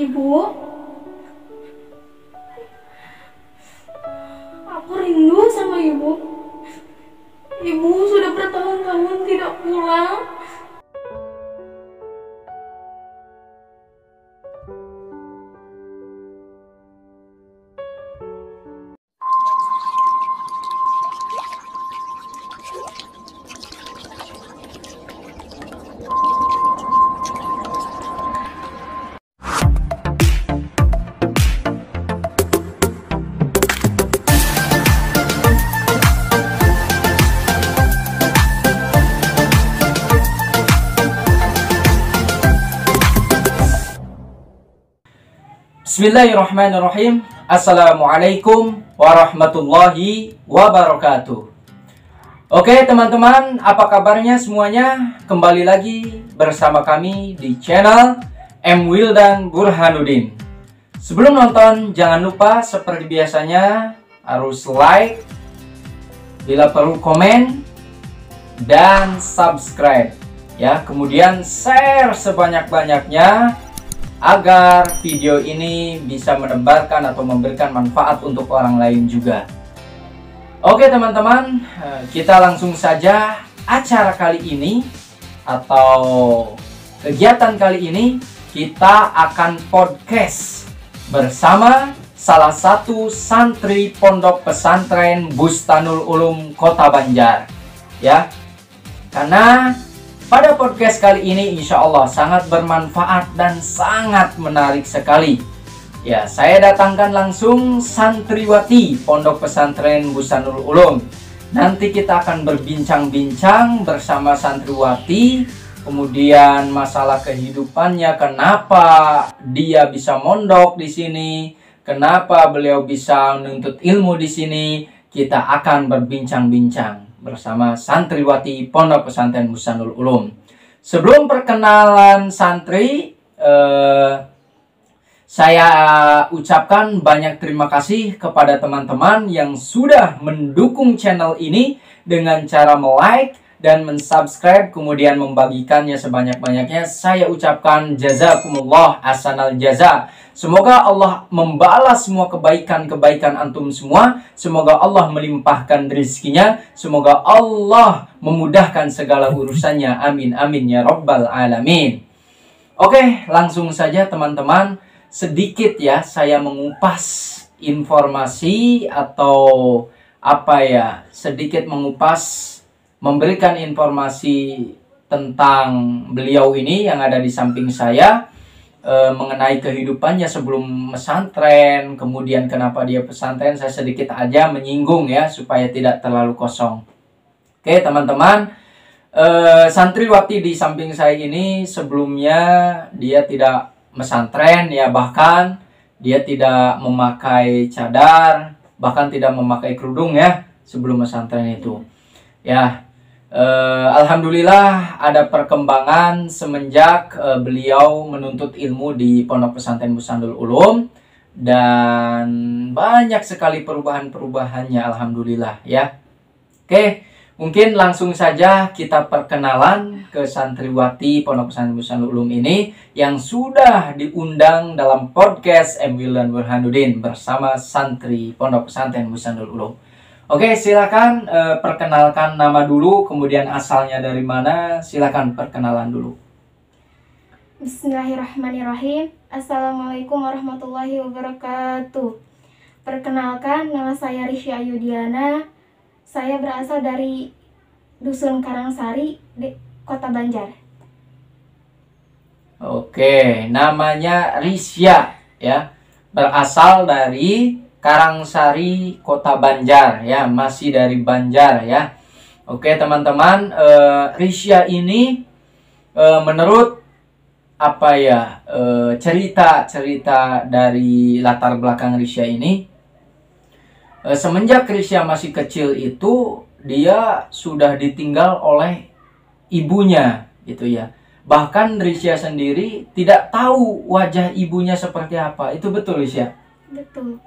Ibu, aku rindu sama ibu. Ibu sudah bertahun-tahun tidak pulang. Bismillahirrahmanirrahim. Assalamualaikum warahmatullahi wabarakatuh. Oke teman-teman, apa kabarnya semuanya? Kembali lagi bersama kami di channel M. Wildan Burhanuddin. Sebelum nonton, jangan lupa seperti biasanya harus like, bila perlu komen, dan subscribe ya. Kemudian share sebanyak-banyaknya agar video ini bisa menebarkan atau memberikan manfaat untuk orang lain juga. Oke teman-teman, kita langsung saja acara kali ini atau kegiatan kali ini. Kita akan podcast bersama salah satu santri Pondok Pesantren Bustanul Ulum Kota Banjar ya. Karena pada podcast kali ini insya Allah sangat bermanfaat dan sangat menarik sekali. Ya, saya datangkan langsung santriwati Pondok Pesantren Bustanul Ulum. Nanti kita akan berbincang-bincang bersama santriwati, kemudian masalah kehidupannya, kenapa dia bisa mondok di sini, kenapa beliau bisa menuntut ilmu di sini. Kita akan berbincang-bincang bersama santriwati Pondok Pesantren Bustanul Ulum. Sebelum perkenalan santri, saya ucapkan banyak terima kasih kepada teman-teman yang sudah mendukung channel ini dengan cara like dan mensubscribe, kemudian membagikannya sebanyak-banyaknya. Saya ucapkan jazakumullah ahsanal jaza. Semoga Allah membalas semua kebaikan-kebaikan antum semua. Semoga Allah melimpahkan rezekinya. Semoga Allah memudahkan segala urusannya. Amin amin ya rabbal alamin. Oke, langsung saja teman-teman. Sedikit ya saya mengupas informasi atau sedikit mengupas, memberikan informasi tentang beliau ini yang ada di samping saya. Mengenai kehidupannya sebelum pesantren, kemudian kenapa dia pesantren, saya sedikit aja menyinggung ya supaya tidak terlalu kosong. Oke teman-teman, santriwati di samping saya ini sebelumnya dia tidak pesantren ya, bahkan dia tidak memakai cadar, bahkan tidak memakai kerudung ya sebelum pesantren itu ya. Alhamdulillah ada perkembangan semenjak beliau menuntut ilmu di Pondok Pesantren Bustanul Ulum, dan banyak sekali perubahan-perubahannya alhamdulillah ya. Oke, mungkin langsung saja kita perkenalan ke santriwati Pondok Pesantren Bustanul Ulum ini yang sudah diundang dalam podcast M. Wildan Burhanuddin bersama santri Pondok Pesantren Bustanul Ulum. Oke, silakan perkenalkan nama dulu, kemudian asalnya dari mana, silakan perkenalan dulu. Bismillahirrahmanirrahim. Assalamualaikum warahmatullahi wabarakatuh. Perkenalkan, nama saya Risya Yudiana. Saya berasal dari Dusun Karangsari di Kota Banjar. Oke, namanya Risya ya, berasal dari Karangsari, Kota Banjar ya, masih dari Banjar ya. Oke teman-teman, Risya ini menurut cerita-cerita dari latar belakang Risya ini, semenjak Risya masih kecil itu dia sudah ditinggal oleh ibunya gitu ya. Bahkan Risya sendiri tidak tahu wajah ibunya seperti apa. Itu betul Risya?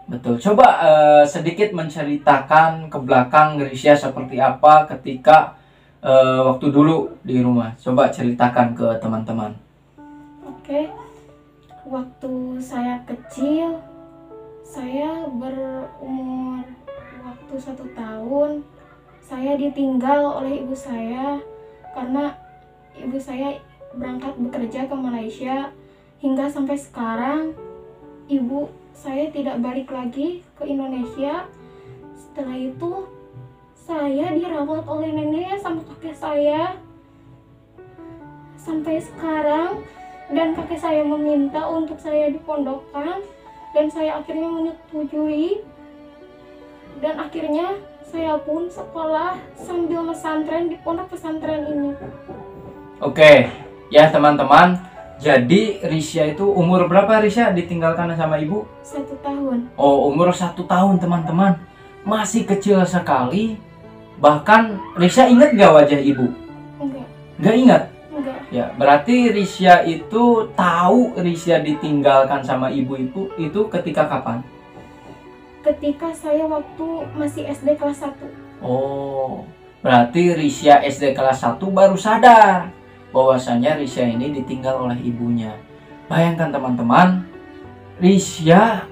Betul. Coba sedikit menceritakan ke belakang Risya seperti apa ketika waktu dulu di rumah. Coba ceritakan ke teman-teman. Oke. Waktu saya kecil, saya berumur waktu 1 tahun, saya ditinggal oleh ibu saya karena ibu saya berangkat bekerja ke Malaysia. Hingga sampai sekarang ibu saya tidak balik lagi ke Indonesia. Setelah itu saya dirawat oleh nenek sama kakek saya sampai sekarang, dan kakek saya meminta untuk saya dipondokkan dan saya akhirnya menyetujui, dan akhirnya saya pun sekolah sambil pesantren di pondok pesantren ini. Oke, ya teman-teman. Jadi Risya itu umur berapa Risya ditinggalkan sama ibu? 1 tahun. Oh, umur 1 tahun teman-teman. Masih kecil sekali. Bahkan Risya ingat gak wajah ibu? Enggak. Gak ingat? Enggak. Ya, berarti Risya itu tahu Risya ditinggalkan sama ibu itu ketika kapan? Ketika saya waktu masih SD kelas 1. Oh, berarti Risya SD kelas 1 baru sadar bahwasanya Risya ini ditinggal oleh ibunya. Bayangkan teman-teman, Risya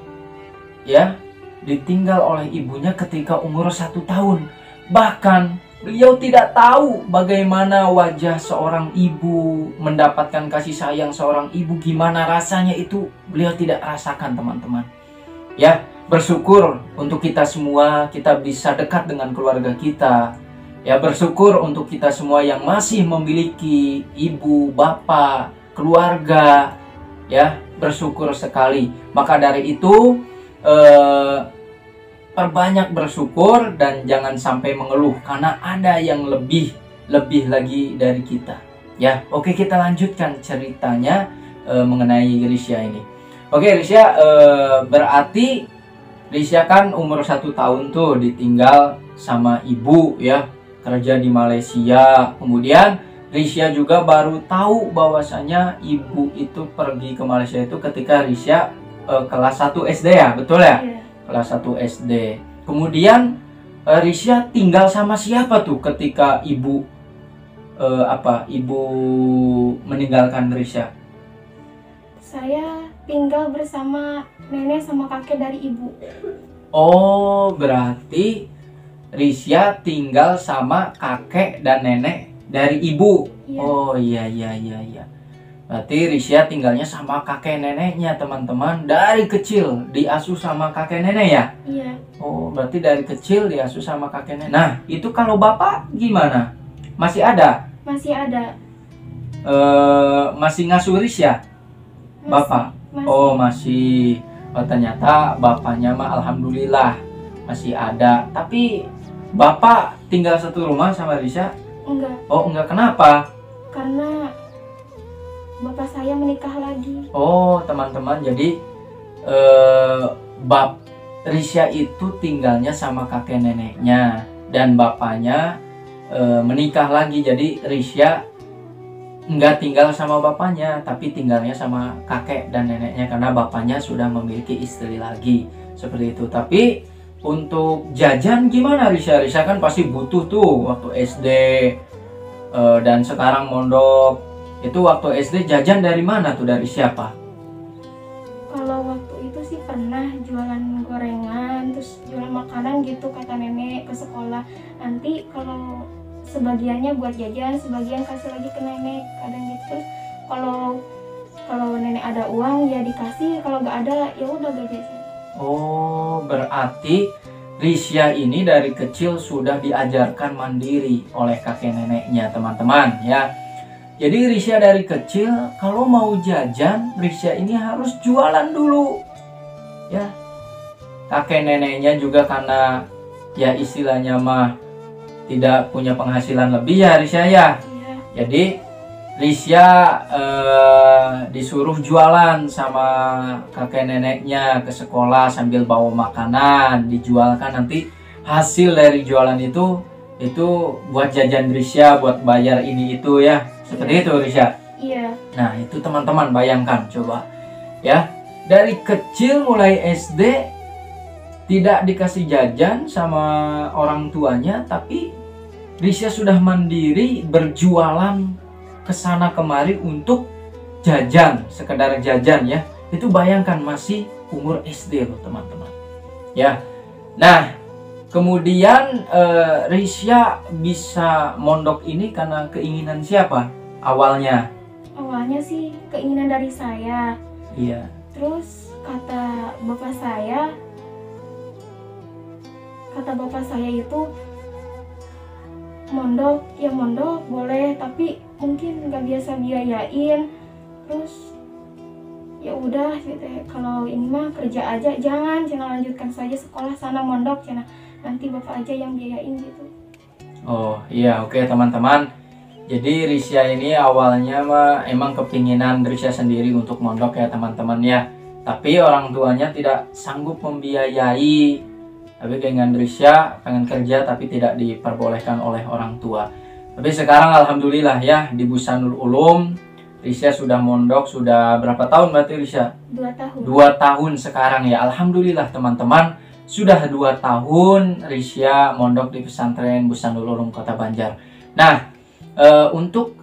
ya ditinggal oleh ibunya ketika umur 1 tahun. Bahkan beliau tidak tahu bagaimana wajah seorang ibu, mendapatkan kasih sayang seorang ibu, gimana rasanya itu beliau tidak rasakan teman-teman. Ya, bersyukur untuk kita semua, kita bisa dekat dengan keluarga kita. Ya, bersyukur untuk kita semua yang masih memiliki ibu, bapak, keluarga. Ya, bersyukur sekali. Maka dari itu perbanyak bersyukur dan jangan sampai mengeluh karena ada yang lebih lagi dari kita. Ya, oke, kita lanjutkan ceritanya mengenai Risya ini. Oke, Risya, berarti Risya kan umur 1 tahun tuh ditinggal sama ibu ya, kerja di Malaysia. Kemudian Risya juga baru tahu bahwasanya ibu itu pergi ke Malaysia itu ketika Risya kelas 1 SD ya, betul ya? Iya. Kelas 1 SD. Kemudian Risya tinggal sama siapa tuh ketika ibu ibu meninggalkan Risya? Saya tinggal bersama nenek sama kakek dari ibu. Oh, berarti Risya tinggal sama kakek dan nenek dari ibu. Iya. Oh iya. Berarti Risya tinggalnya sama kakek neneknya teman-teman. Dari kecil diasuh sama kakek nenek ya? Iya. Oh, berarti dari kecil diasuh sama kakek nenek. Nah, itu kalau bapak gimana? Masih ada? Masih ada. Masih ngasuh Risya? Bapak? Masih. Oh, masih. Oh, ternyata bapaknya mah alhamdulillah masih ada. Tapi bapak tinggal satu rumah sama Risya? Enggak. Oh, enggak, kenapa? Karena bapak saya menikah lagi. Oh, teman-teman, jadi Risya itu tinggalnya sama kakek neneknya dan bapaknya menikah lagi. Jadi Risya nggak tinggal sama bapaknya, tapi tinggalnya sama kakek dan neneknya karena bapaknya sudah memiliki istri lagi. Seperti itu. Tapi untuk jajan gimana Risya? Risya kan pasti butuh tuh waktu SD dan sekarang mondok. Itu waktu SD jajan dari mana tuh? Dari siapa? Kalau waktu itu sih pernah jualan gorengan, terus jualan makanan gitu kata nenek ke sekolah. Nanti kalau sebagiannya buat jajan, sebagian kasih lagi ke nenek, kadang gitu. Terus kalau nenek ada uang ya dikasih, kalau nggak ada ya udah gak jajan. Oh, berarti Risya ini dari kecil sudah diajarkan mandiri oleh kakek neneknya teman-teman ya. Jadi Risya dari kecil kalau mau jajan, Risya ini harus jualan dulu. Ya. Kakek neneknya juga karena ya istilahnya mah tidak punya penghasilan lebih ya Risya ya. Iya. Jadi Risya disuruh jualan sama kakek neneknya ke sekolah sambil bawa makanan, dijualkan, nanti hasil dari jualan itu buat jajan Risya, buat bayar ini itu ya. Seperti itu Risya. Iya. Nah, itu teman-teman bayangkan coba ya. Dari kecil mulai SD tidak dikasih jajan sama orang tuanya, tapi Risya sudah mandiri berjualan kesana kemari untuk jajan, sekedar jajan ya. Itu bayangkan masih umur SD loh teman-teman. Ya. Nah, kemudian Risya bisa mondok ini karena keinginan siapa awalnya? Awalnya sih keinginan dari saya. Iya. Terus kata bapak saya itu mondok, ya mondok boleh, tapi mungkin nggak biasa biayain. Terus ya udah gitu ya, kalau ini mah kerja aja, jangan lanjutkan saja sekolah sana mondok, nanti bapak aja yang biayain gitu. Oh iya, oke teman-teman. Jadi Risya ini awalnya mah emang kepinginan Risya sendiri untuk mondok ya teman-teman ya. Tapi orang tuanya tidak sanggup membiayai. Tapi keinginan Risya pengen kerja tapi tidak diperbolehkan oleh orang tua. Tapi sekarang alhamdulillah ya, di Busanul Ulum Risya sudah mondok sudah berapa tahun berarti Risya? 2 tahun. 2 tahun sekarang ya. Alhamdulillah teman-teman, sudah 2 tahun Risya mondok di pesantren Busanul Ulum Kota Banjar. Nah, untuk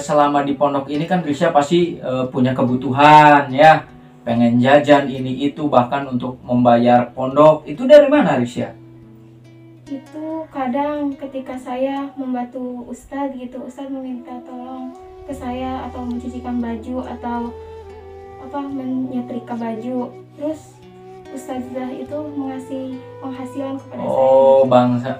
selama di pondok ini kan Risya pasti punya kebutuhan ya. Pengen jajan ini itu, bahkan untuk membayar pondok. Itu dari mana Risya? Itu kadang ketika saya membantu Ustadz gitu, Ustadz meminta tolong ke saya atau mencucikan baju atau menyetrika baju, terus Ustazah itu mengasih penghasilan kepada saya. Oh,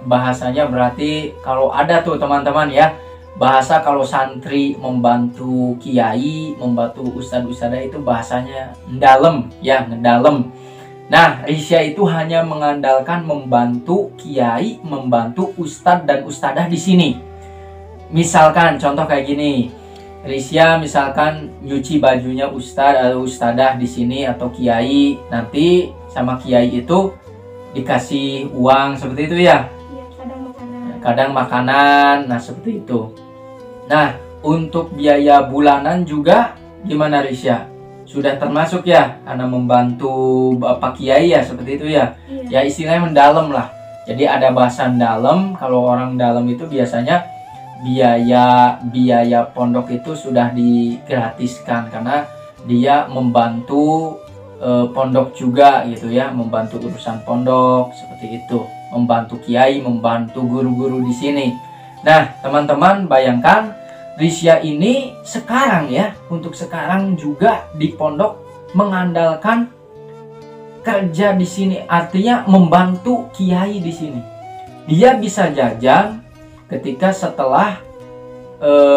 bahasanya berarti kalau ada tuh teman-teman ya, bahasa kalau santri membantu kiai, membantu ustadz-ustadzah itu bahasanya ngedalem ya, ngedalem. Nah, Risya itu hanya mengandalkan membantu kiai, membantu ustadz dan ustadzah di sini. Misalkan contoh kayak gini, Risya misalkan nyuci bajunya ustadz atau ustadzah di sini atau kiai, nanti sama kiai itu dikasih uang seperti itu ya. Iya, kadang makanan, nah seperti itu. Nah, untuk biaya bulanan juga gimana Risya? Sudah termasuk ya, karena membantu Bapak Kiai ya, seperti itu ya. Iya. Ya istilahnya mendalam lah. Jadi ada bahasa dalam, kalau orang dalam itu biasanya biaya pondok itu sudah digratiskan karena dia membantu pondok juga gitu ya, membantu urusan pondok seperti itu, membantu kiai, membantu guru-guru di sini. Nah, teman-teman bayangkan Risya ini sekarang ya, untuk sekarang juga di pondok mengandalkan kerja di sini, artinya membantu kiai di sini. Dia bisa jajan ketika setelah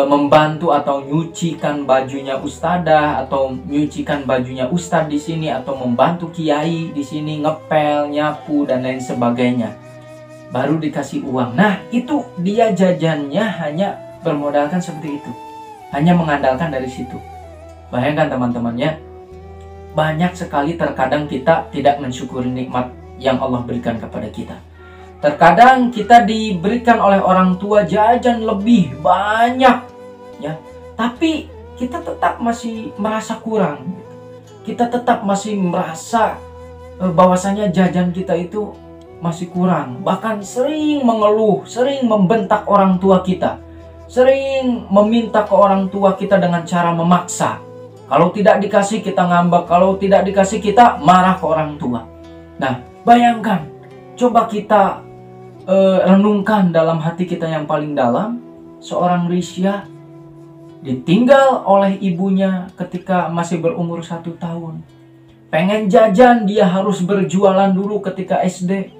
membantu atau nyucikan bajunya ustadzah atau nyucikan bajunya ustadz di sini atau membantu kiai di sini ngepel, nyapu dan lain sebagainya. Baru dikasih uang. Nah, itu dia jajannya hanya bermodalkan seperti itu. Hanya mengandalkan dari situ. Bayangkan teman-teman ya. Banyak sekali terkadang kita tidak mensyukuri nikmat yang Allah berikan kepada kita. Terkadang kita diberikan oleh orang tua jajan lebih banyak ya, tapi kita tetap masih merasa kurang. Kita tetap masih merasa bahwasanya jajan kita itu masih kurang. Bahkan sering mengeluh, sering membentak orang tua kita, sering meminta ke orang tua kita dengan cara memaksa. Kalau tidak dikasih kita ngambek, kalau tidak dikasih kita marah ke orang tua. Nah, bayangkan, coba kita renungkan dalam hati kita yang paling dalam, seorang Risya ditinggal oleh ibunya ketika masih berumur 1 tahun. Pengen jajan dia harus berjualan dulu ketika SD.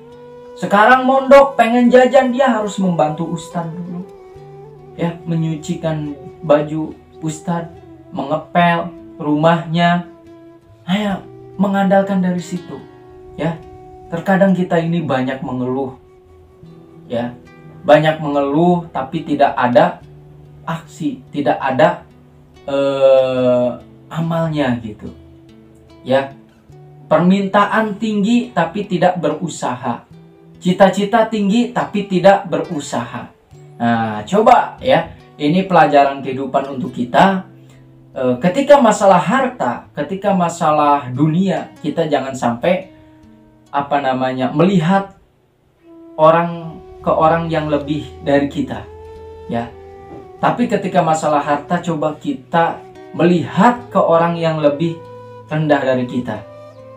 Sekarang mondok pengen jajan dia harus membantu ustadz dulu. Ya, menyucikan baju ustadz, mengepel rumahnya. Hanya mengandalkan dari situ. Ya. Terkadang kita ini banyak mengeluh. Ya, banyak mengeluh tapi tidak ada aksi, tidak ada amalnya gitu. Ya, permintaan tinggi tapi tidak berusaha, cita-cita tinggi tapi tidak berusaha. Nah, coba ya, ini pelajaran kehidupan untuk kita. Ketika masalah harta, ketika masalah dunia, kita jangan sampai melihat orang ke orang yang lebih dari kita, ya. Tapi ketika masalah harta, coba kita melihat ke orang yang lebih rendah dari kita,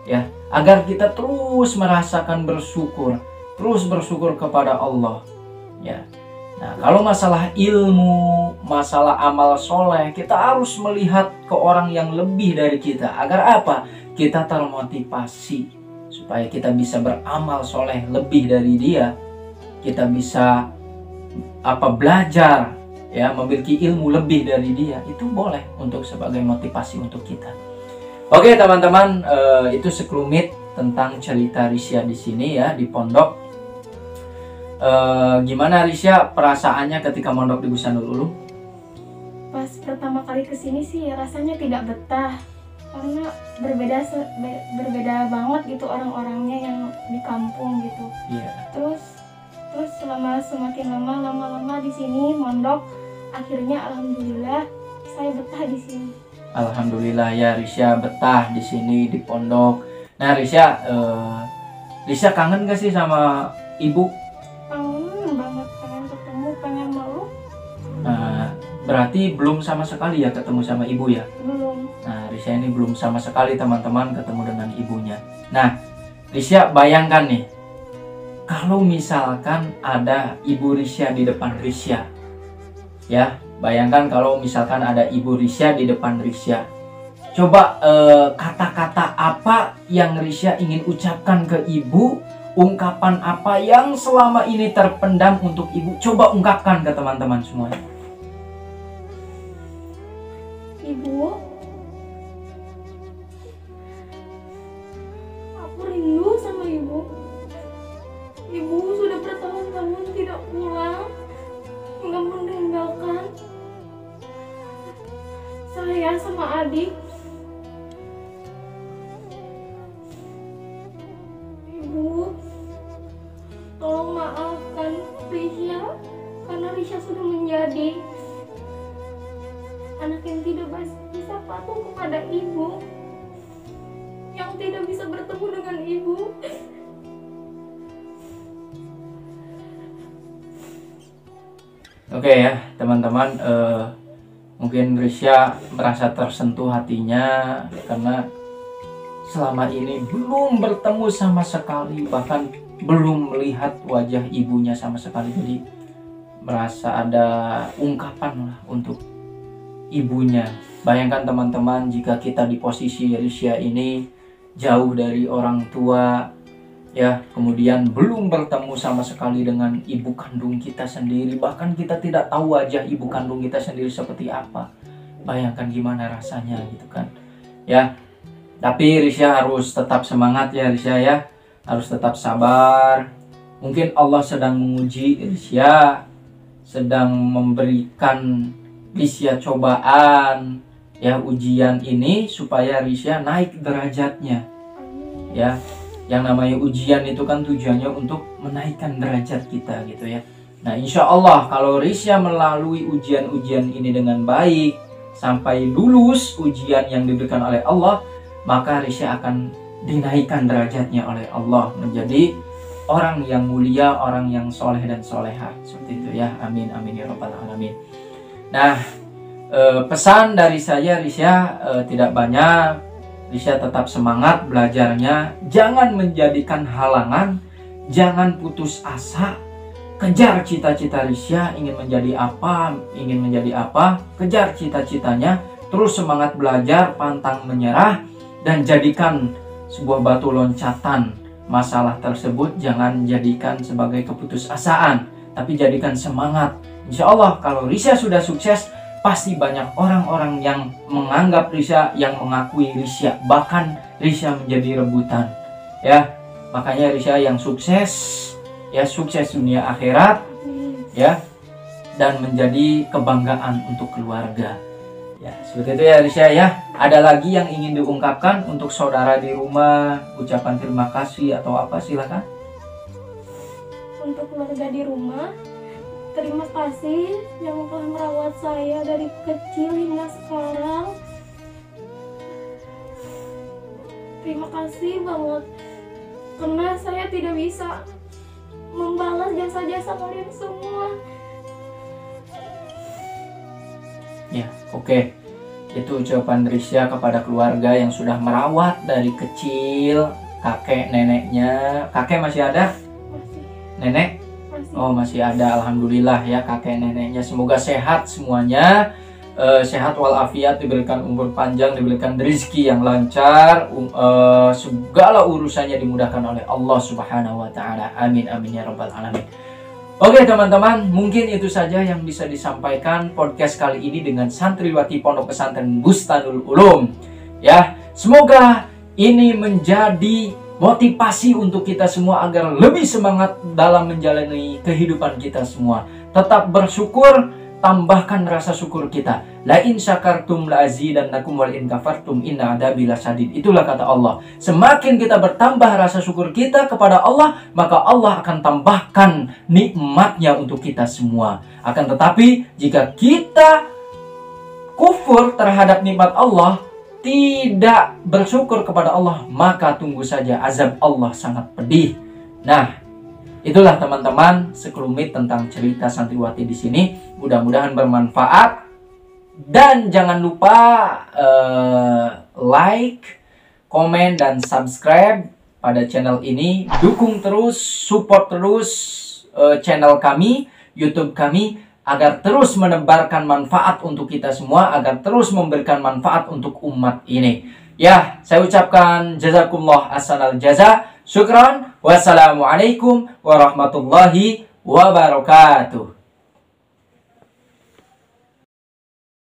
ya, agar kita terus merasakan bersyukur, terus bersyukur kepada Allah, ya. Nah, kalau masalah ilmu, masalah amal soleh, kita harus melihat ke orang yang lebih dari kita. Agar apa? Kita termotivasi supaya kita bisa beramal soleh lebih dari dia. Kita bisa belajar, ya, memiliki ilmu lebih dari dia. Itu boleh untuk sebagai motivasi untuk kita. Oke teman-teman, itu sekelumit tentang cerita Risya di sini ya, di pondok. Gimana Risya perasaannya ketika mondok di Busanul Ulum? Pas pertama kali kesini sih rasanya tidak betah, karena berbeda banget gitu orang-orangnya yang di kampung gitu. Iya. Terus semakin lama di sini mondok, akhirnya alhamdulillah saya betah di sini. Alhamdulillah ya, Risya betah di sini di pondok. Nah Risya kangen gak sih sama ibu? Kangen banget, pengen ketemu, pengen meluk. Nah, berarti belum sama sekali ya ketemu sama ibu ya? Belum. Nah, Risya ini belum sama sekali teman-teman ketemu dengan ibunya. Nah, Risya bayangkan nih, kalau misalkan ada ibu Risya di depan Risya, ya, bayangkan kalau misalkan ada ibu Risya di depan Risya. Coba kata-kata apa yang Risya ingin ucapkan ke ibu? Ungkapan apa yang selama ini terpendam untuk ibu? Coba ungkapkan ke teman-teman semuanya. Ibu, aku rindu sama ibu. Ibu sudah bertahun-tahun tidak pulang, hingga meninggalkan saya sama adik. Ibu, tolong maafkan Risya, karena Risya sudah menjadi anak yang tidak bisa patuh kepada ibu, yang tidak bisa bertemu dengan ibu. Oke ya teman-teman, mungkin Risya merasa tersentuh hatinya karena selama ini belum bertemu sama sekali, bahkan belum melihat wajah ibunya sama sekali. Jadi merasa ada ungkapan lah untuk ibunya. Bayangkan teman-teman, jika kita di posisi Risya ini jauh dari orang tua, ya, kemudian belum bertemu sama sekali dengan ibu kandung kita sendiri, bahkan kita tidak tahu wajah ibu kandung kita sendiri seperti apa. Bayangkan gimana rasanya gitu kan, ya. Tapi Risya harus tetap semangat ya Risya ya, harus tetap sabar. Mungkin Allah sedang menguji Risya, sedang memberikan Risya cobaan, ya, ujian ini supaya Risya naik derajatnya, ya. Yang namanya ujian itu kan tujuannya untuk menaikkan derajat kita gitu ya. Nah insya Allah kalau Risya melalui ujian-ujian ini dengan baik sampai lulus ujian yang diberikan oleh Allah, maka Risya akan dinaikkan derajatnya oleh Allah menjadi orang yang mulia, orang yang soleh dan soleha. Seperti itu ya, amin amin ya rabbal alamin. Nah pesan dari saya Risya tidak banyak. Risya tetap semangat belajarnya, jangan menjadikan halangan, jangan putus asa, kejar cita-cita Risya, ingin menjadi apa, kejar cita-citanya, terus semangat belajar, pantang menyerah, dan jadikan sebuah batu loncatan masalah tersebut, jangan jadikan sebagai keputusasaan, tapi jadikan semangat. Insya Allah kalau Risya sudah sukses, pasti banyak orang-orang yang menganggap Risya, yang mengakui Risya, bahkan Risya menjadi rebutan, ya. Makanya Risya yang sukses, ya, sukses dunia akhirat, ya, dan menjadi kebanggaan untuk keluarga, ya. Seperti itu ya Risya ya. Ada lagi yang ingin diungkapkan untuk saudara di rumah, ucapan terima kasih atau apa, silakan. Untuk keluarga di rumah, terima kasih yang telah merawat saya dari kecil hingga sekarang. Terima kasih banget, karena saya tidak bisa membalas jasa-jasa kalian semua. Ya, oke. Itu ucapan Risya kepada keluarga yang sudah merawat dari kecil kakek neneknya. Kakek masih ada? Masih. Nenek? Masih. Oh masih ada, alhamdulillah ya kakek neneknya. Semoga sehat semuanya, sehat walafiat, diberikan umur panjang, diberikan rezeki yang lancar, segala urusannya dimudahkan oleh Allah Subhanahu wa taala. Amin amin ya rabbal alamin. Oke teman-teman, mungkin itu saja yang bisa disampaikan podcast kali ini dengan santriwati Pondok Pesantren Bustanul Ulum. Ya, semoga ini menjadi motivasi untuk kita semua agar lebih semangat dalam menjalani kehidupan kita semua. Tetap bersyukur, tambahkan rasa syukur kita. La in syakartum la azidannakum wal in kafartum inna adzabi lasyadid. Itulah kata Allah. Semakin kita bertambah rasa syukur kita kepada Allah, maka Allah akan tambahkan nikmatnya untuk kita semua. Akan tetapi jika kita kufur terhadap nikmat Allah, tidak bersyukur kepada Allah, maka tunggu saja azab Allah sangat pedih. Nah, itulah teman-teman sekelumit tentang cerita santriwati di sini. Mudah-mudahan bermanfaat dan jangan lupa like, komen dan subscribe pada channel ini. Dukung terus, support terus channel kami, YouTube kami agar terus menebarkan manfaat untuk kita semua, agar terus memberikan manfaat untuk umat ini. Ya, saya ucapkan jazakumullah ahsanal jaza. Syukran. Wassalamualaikum warahmatullahi wabarakatuh.